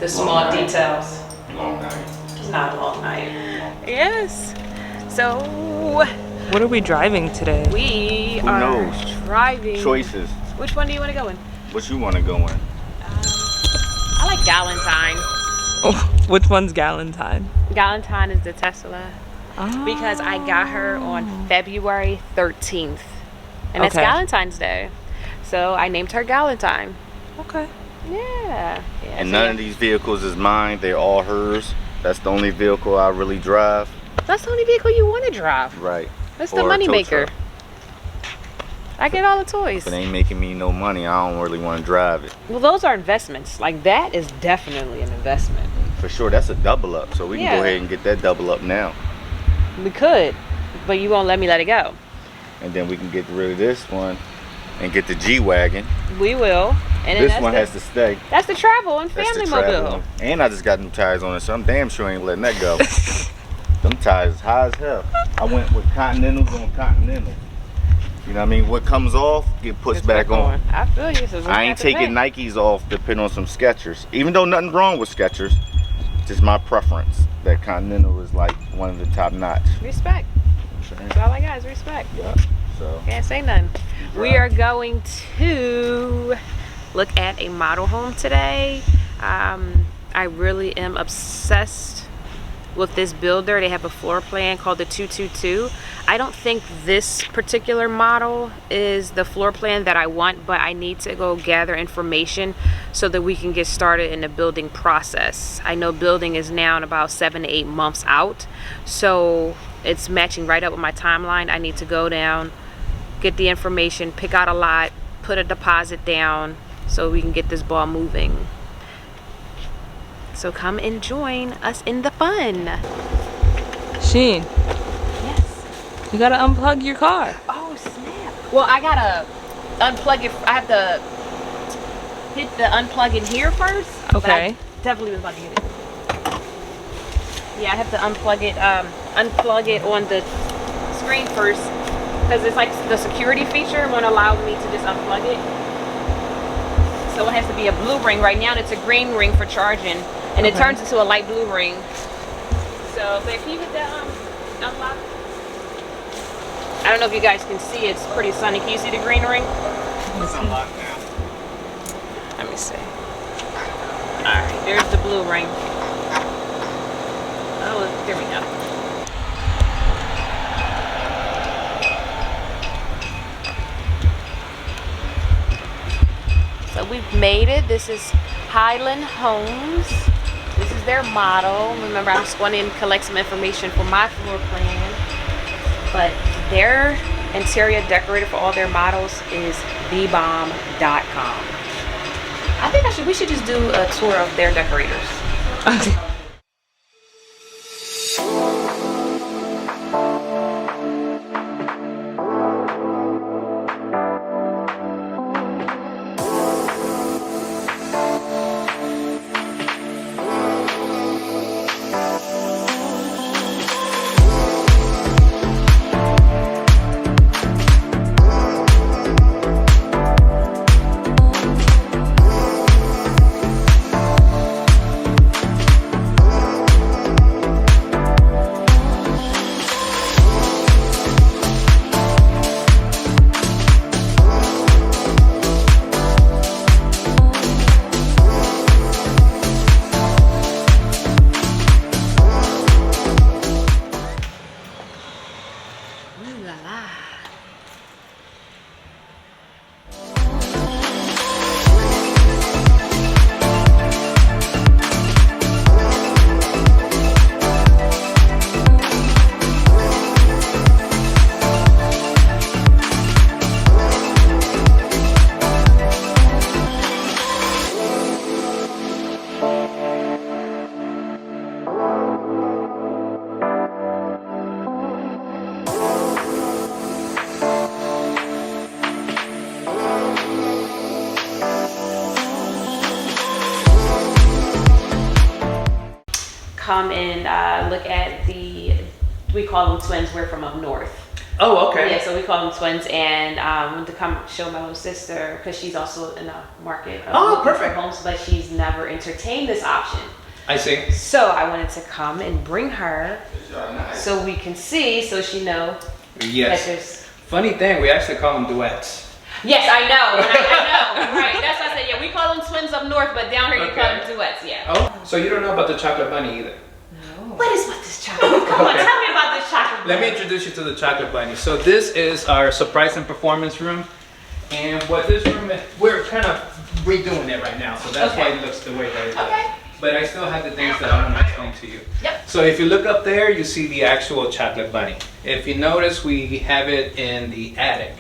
the small details. Long night. It's not a long night. Yes. So What are we driving today? we Who are knows? driving. Choices. Which one do you want to go in? What you want to go in? I like Galentine. Oh, which one's Galentine? Galentine is the Tesla because I got her on February 13th, and it's Okay. Galentine's Day, so I named her Galentine. Okay. Yeah. And none of these vehicles is mine. They're all hers. That's the only vehicle I really drive. That's the only vehicle you want to drive. Right. That's the Or a money tow maker. truck. I get all the toys. If it ain't making me no money, I don't really want to drive it. Well, those are investments. Like that is definitely an investment. For sure, that's a double up. So we can Yeah. go ahead and get that double up now. We could, but you won't let me let it go. And then we can get rid of this one and get the G-Wagon. We will. And then This that's one the, has to stay. That's the travel and That's family the travel mobile. one. And I just got new tires on it, so I'm damn sure I ain't letting that go. Them tires is high as hell. I went with Continentals on Continentals. You know what I mean? What comes off, get pushed Just back on. I feel you. So I ain't taking Nikes off to put on some Skechers. Even though nothing wrong with Skechers, just my preference. That Continental is like one of the top notch. Respect. That's all I got is respect. Yeah. So Can't say nothing. We are going to look at a model home today. I really am obsessed with this builder. They have a floor plan called the 222. I don't think this particular model is the floor plan that I want, but I need to go gather information so that we can get started in the building process. I know building is now in about 7 to 8 months out, so it's matching right up with my timeline. I need to go down, get the information, pick out a lot, put a deposit down so we can get this ball moving. So come and join us in the fun. Sheen, Yes. you gotta unplug your car. Oh snap. Well, I gotta unplug it. I have to hit the unplug in here first. but Okay. I definitely was about to hit it. Yeah, I have to unplug it on the screen first because it's like the security feature won't allow me to just unplug it. So it has to be a blue ring. Right now it's a green ring for charging, and it Okay. turns into a light blue ring. So, but if you hit the unlock, I don't know if you guys can see. It's pretty sunny. Can you see the green ring? it's unlocked now. Let me see. All right, there's the blue ring. Oh, there we go. So we've made it. This is Highland Homes. This is their model. Remember, I'm just going to collect some information for my floor plan. But their interior decorator for all their models is thebomb.com. I think we should just do a tour of their decorators. Okay. Ooh la la. Come and look at we call them twins, we're from up north. Oh, okay. Yeah, so we call them twins, and to come show my little sister because she's also in the market of Oh, looking for perfect. homes, but she's never entertained this option. I see. So I wanted to come and bring her so we can see, so she know that Yes. there's. Funny thing, we actually call them duets. Yes, I know. I know. Right. That's what I said. Yeah, we call them twins up north, but down here you call Okay. them duets. Yeah. Oh, so you don't know about the chocolate bunny either? What is with this chocolate? Come on, Okay. tell me about this chocolate. Let me introduce you to the chocolate bunny. So this is our surprise and performance room. And what this room is, we're kind of redoing it right now. So that's why it looks the way that it does. Okay. But I still have the things that I want to explain to you. Yep. So if you look up there, you see the actual chocolate bunny. If you notice, we have it in the attic.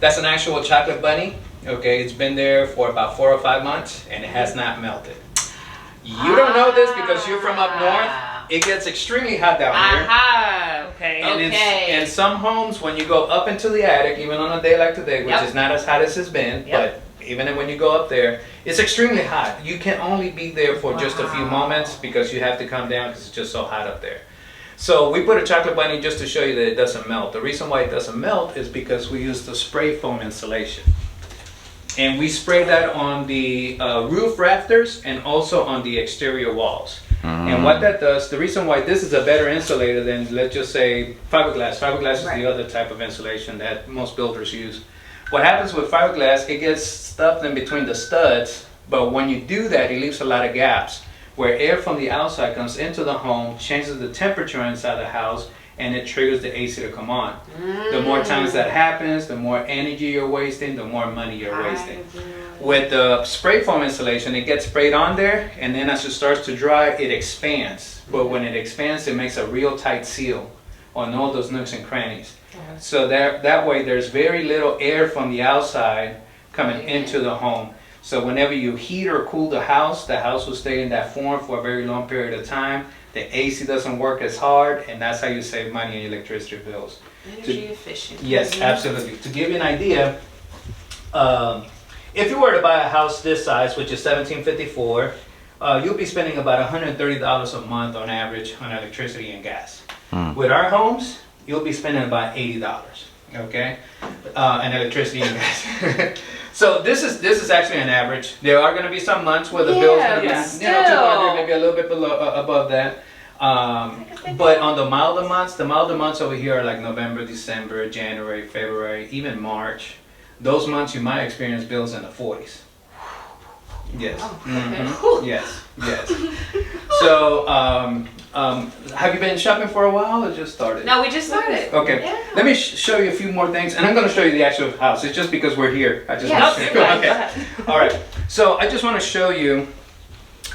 That's an actual chocolate bunny. Okay, it's been there for about 4 or 5 months and it has not melted. You don't know this because you're from up north. It gets extremely hot down here. Aha. Okay. And Okay. in some homes, when you go up into the attic, even on a day like today, which Yep. is not as hot as it's been, Yep. but even when you go up there, it's extremely hot. You can only be there for just a few moments because you have to come down because it's just so hot up there. So we put a chocolate bunny just to show you that it doesn't melt. The reason why it doesn't melt is because we use the spray foam insulation. And we spray that on the roof rafters and also on the exterior walls. And what that does, the reason why this is a better insulator than, let's just say, fiberglass. Fiberglass is Right. the other type of insulation that most builders use. What happens with fiberglass, it gets stuffed in between the studs, but when you do that, it leaves a lot of gaps where air from the outside comes into the home, changes the temperature inside the house, and it triggers the AC to come on. The more times that happens, the more energy you're wasting, the more money you're wasting. With the spray foam insulation, it gets sprayed on there, and then as it starts to dry, it expands. But when it expands, it makes a real tight seal on all those nooks and crannies. So that way, there's very little air from the outside coming into the home. So whenever you heat or cool the house will stay in that form for a very long period of time. The AC doesn't work as hard, and that's how you save money on electricity bills. Energy efficient. Yes, absolutely. To give you an idea, if you were to buy a house this size, which is 1754, you'll be spending about $130 a month on average on electricity and gas. With our homes, you'll be spending about $80, okay, on electricity and gas. So this is actually an average. There are going to be some months where the bill's going to be, but 200, maybe a little bit below, above that. But on the milder months over here are like November, December, January, February, even March. Those months you might experience bills in the 40s. Yes. Yes. Yes. So, have you been shopping for a while or just started? No, we just started. Okay. Yeah. Let me show you a few more things, and I'm going to show you the actual house. It's just because we're here. I just Yeah, want to okay, show you. go Okay. ahead. All right. So I just want to show you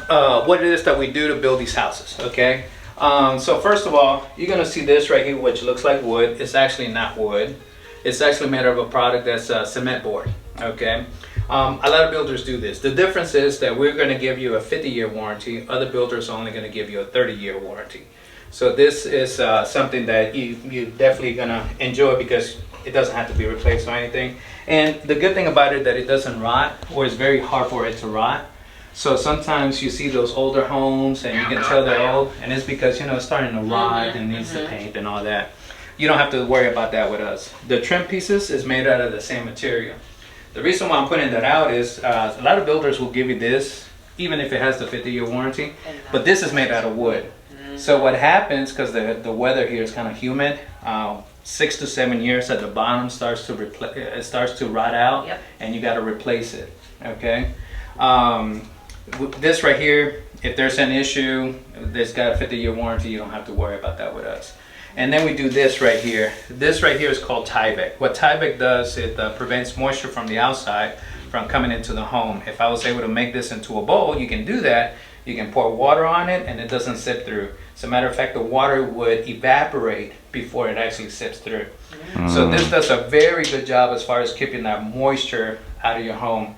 what it is that we do to build these houses. Okay. So first of all, you're going to see this right here, which looks like wood. It's actually not wood. It's actually made of a product that's cement board. Okay. A lot of builders do this. The difference is that we're going to give you a 50-year warranty. Other builders are only going to give you a 30-year warranty. So this is something that you're definitely going to enjoy because it doesn't have to be replaced or anything. And the good thing about it that it doesn't rot, or it's very hard for it to rot. So sometimes you see those older homes and you can tell they're old, and it's because, it's starting to rot and needs the paint and all that. You don't have to worry about that with us. The trim pieces is made out of the same material. The reason why I'm putting that out is a lot of builders will give you this, even if it has the 50-year warranty, but this is made out of wood. So what happens, because the weather here is kind of humid, 6 to 7 years at the bottom starts to rot out, and you got to replace it. Okay. This right here, if there's an issue, that's got a 50-year warranty, you don't have to worry about that with us. And then we do this right here. This right here is called Tyvek. What Tyvek does, it prevents moisture from the outside from coming into the home. If I was able to make this into a bowl, you can do that. You can pour water on it and it doesn't sip through. As a matter of fact, the water would evaporate before it actually sips through. So this does a very good job as far as keeping that moisture out of your home.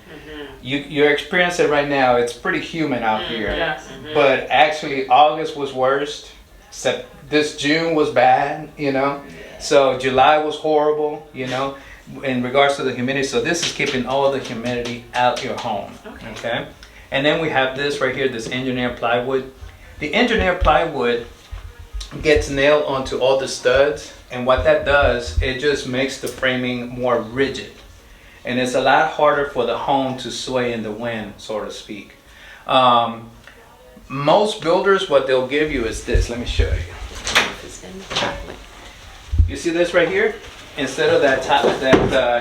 You're experiencing it right now. It's pretty humid out here. But actually August was worst. This June was bad, So July was horrible, in regards to the humidity. So this is keeping all the humidity out your home, okay? And then we have this right here, this engineered plywood. The engineered plywood gets nailed onto all the studs, And what that does, it just makes the framing more rigid. And it's a lot harder for the home to sway in the wind, so to speak. Most builders, what they'll give you is this. Let me show you. You see this right here? Instead of that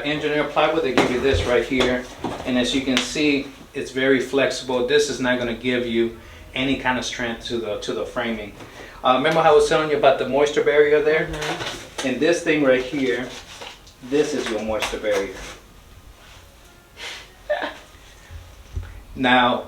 engineer plywood, they give you this right here. And as you can see, it's very flexible. This is not going to give you any kind of strength to the framing. Remember how I was telling you about the moisture barrier there? Mm-hmm. And this thing right here, this is your moisture barrier. Now,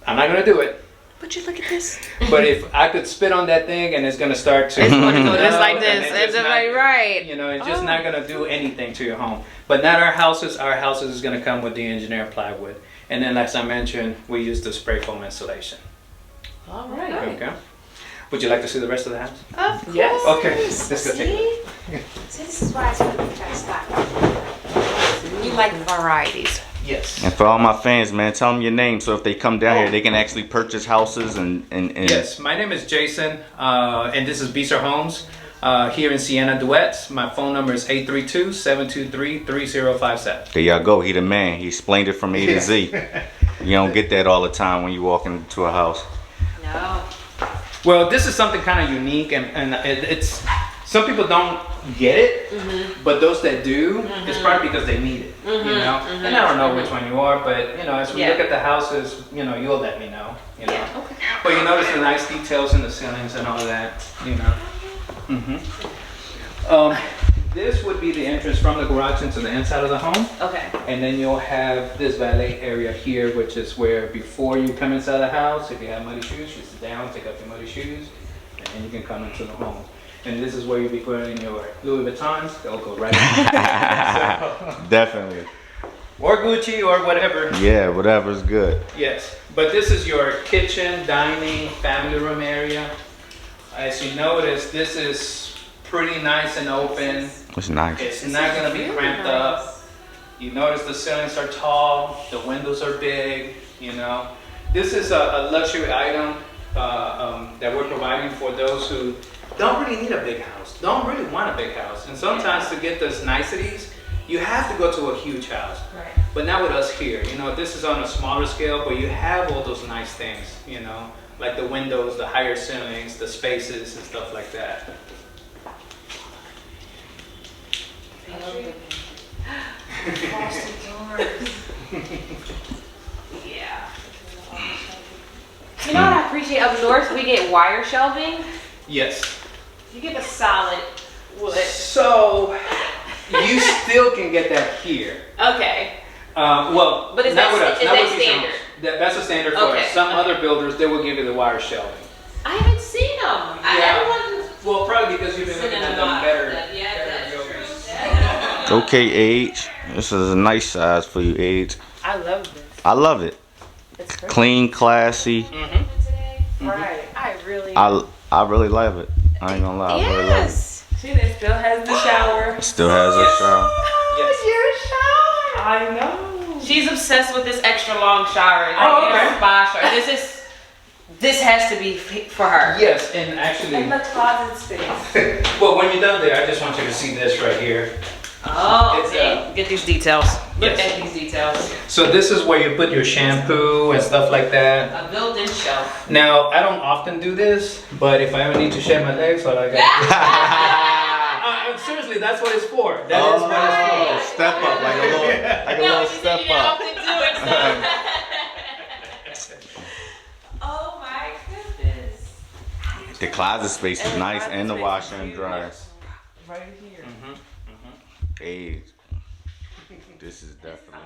I'm not going to do it. But you look at this. But if I could spit on that thing and it's going to start to... It's going to go just like and this. It's just like, right. You know, it's just not going to do anything to your home. But not our houses. Our houses is going to come with the engineered plywood. And then, as I mentioned, we use the spray foam insulation. All right. Okay. Would you like to see the rest of the house? Of course. Yes. Okay. Let's go take a look. See, this is why I said we try to stop. You like varieties. Yes. And for all my fans, man, tell them your name so if they come down here, they can actually purchase houses and Yes, my name is Jason, and this is Beezer Homes here in Siena Duets. My phone number is 832-723-3057. There y'all go. He the man. He explained it from A to Z. You don't get that all the time when you walk into a house. No. Well, this is something kind of unique, and it's some people don't get it, but those that do, it's probably because they need it, you know. And I don't know which one you are, but you know, as we look at the houses, you know, you'll let me know, you know. Yeah, okay. But you notice the nice details in the ceilings and all that, you know. This would be the entrance from the garage into the inside of the home. Okay. And then you'll have this valet area here, which is where before you come inside the house, if you have muddy shoes, you sit down, take off your muddy shoes, and then you can come into the home. And this is where you'll be putting your Louis Vuittons. They'll go right in. Definitely. Or Gucci or whatever. Yeah, whatever's good. Yes. But this is your kitchen, dining, family room area. As you notice, this is pretty nice and open. It's nice. It's not going to be cramped up. You notice the ceilings are tall, the windows are big, you know. This is a luxury item that we're providing for those who don't really need a big house, don't really want a big house. And sometimes to get those niceties, you have to go to a huge house. Right. But not with us here. You know, this is on a smaller scale, but you have all those nice things, you know, like the windows, the higher ceilings, the spaces and stuff like that. Yeah. You know what I appreciate up north? We get wire shelving. Yes. You get a solid wood. So you still can get that here. Okay. Well, But is not that- with us. is Not that with Beezer standard? Homes. That's a standard for Okay, us. Some okay. other builders, they will give you the wire shelving. I haven't seen them. Everyone Well, probably because you've been looking at them better. Yeah, that's builders. true. Okay, Age. This is a nice size for you, Age. I love this. I love it. It's great. Clean, classy. Today. Right. I really. I really love it. I ain't gonna lie. I really love it. Yes. See, it still has the shower. It still has a shower. Yes. Your shower. I know. She's obsessed with this extra long shower. Like, Oh, okay. Spa shower. This has to be for her. Yes, and actually, In the closet space. well, when you're done there, I just want you to see this right here. Oh, It's, see, get these details. Look yes. at these details. So this is where you put your shampoo and stuff like that. A built-in shelf. Now, I don't often do this, but if I ever need to shave my legs, all I got. Seriously, that's what it's for. That is what it's for. Step up, like a little step up. Oh my goodness. The closet space is nice, and the washer and dryer. Right here. Age. This is definitely.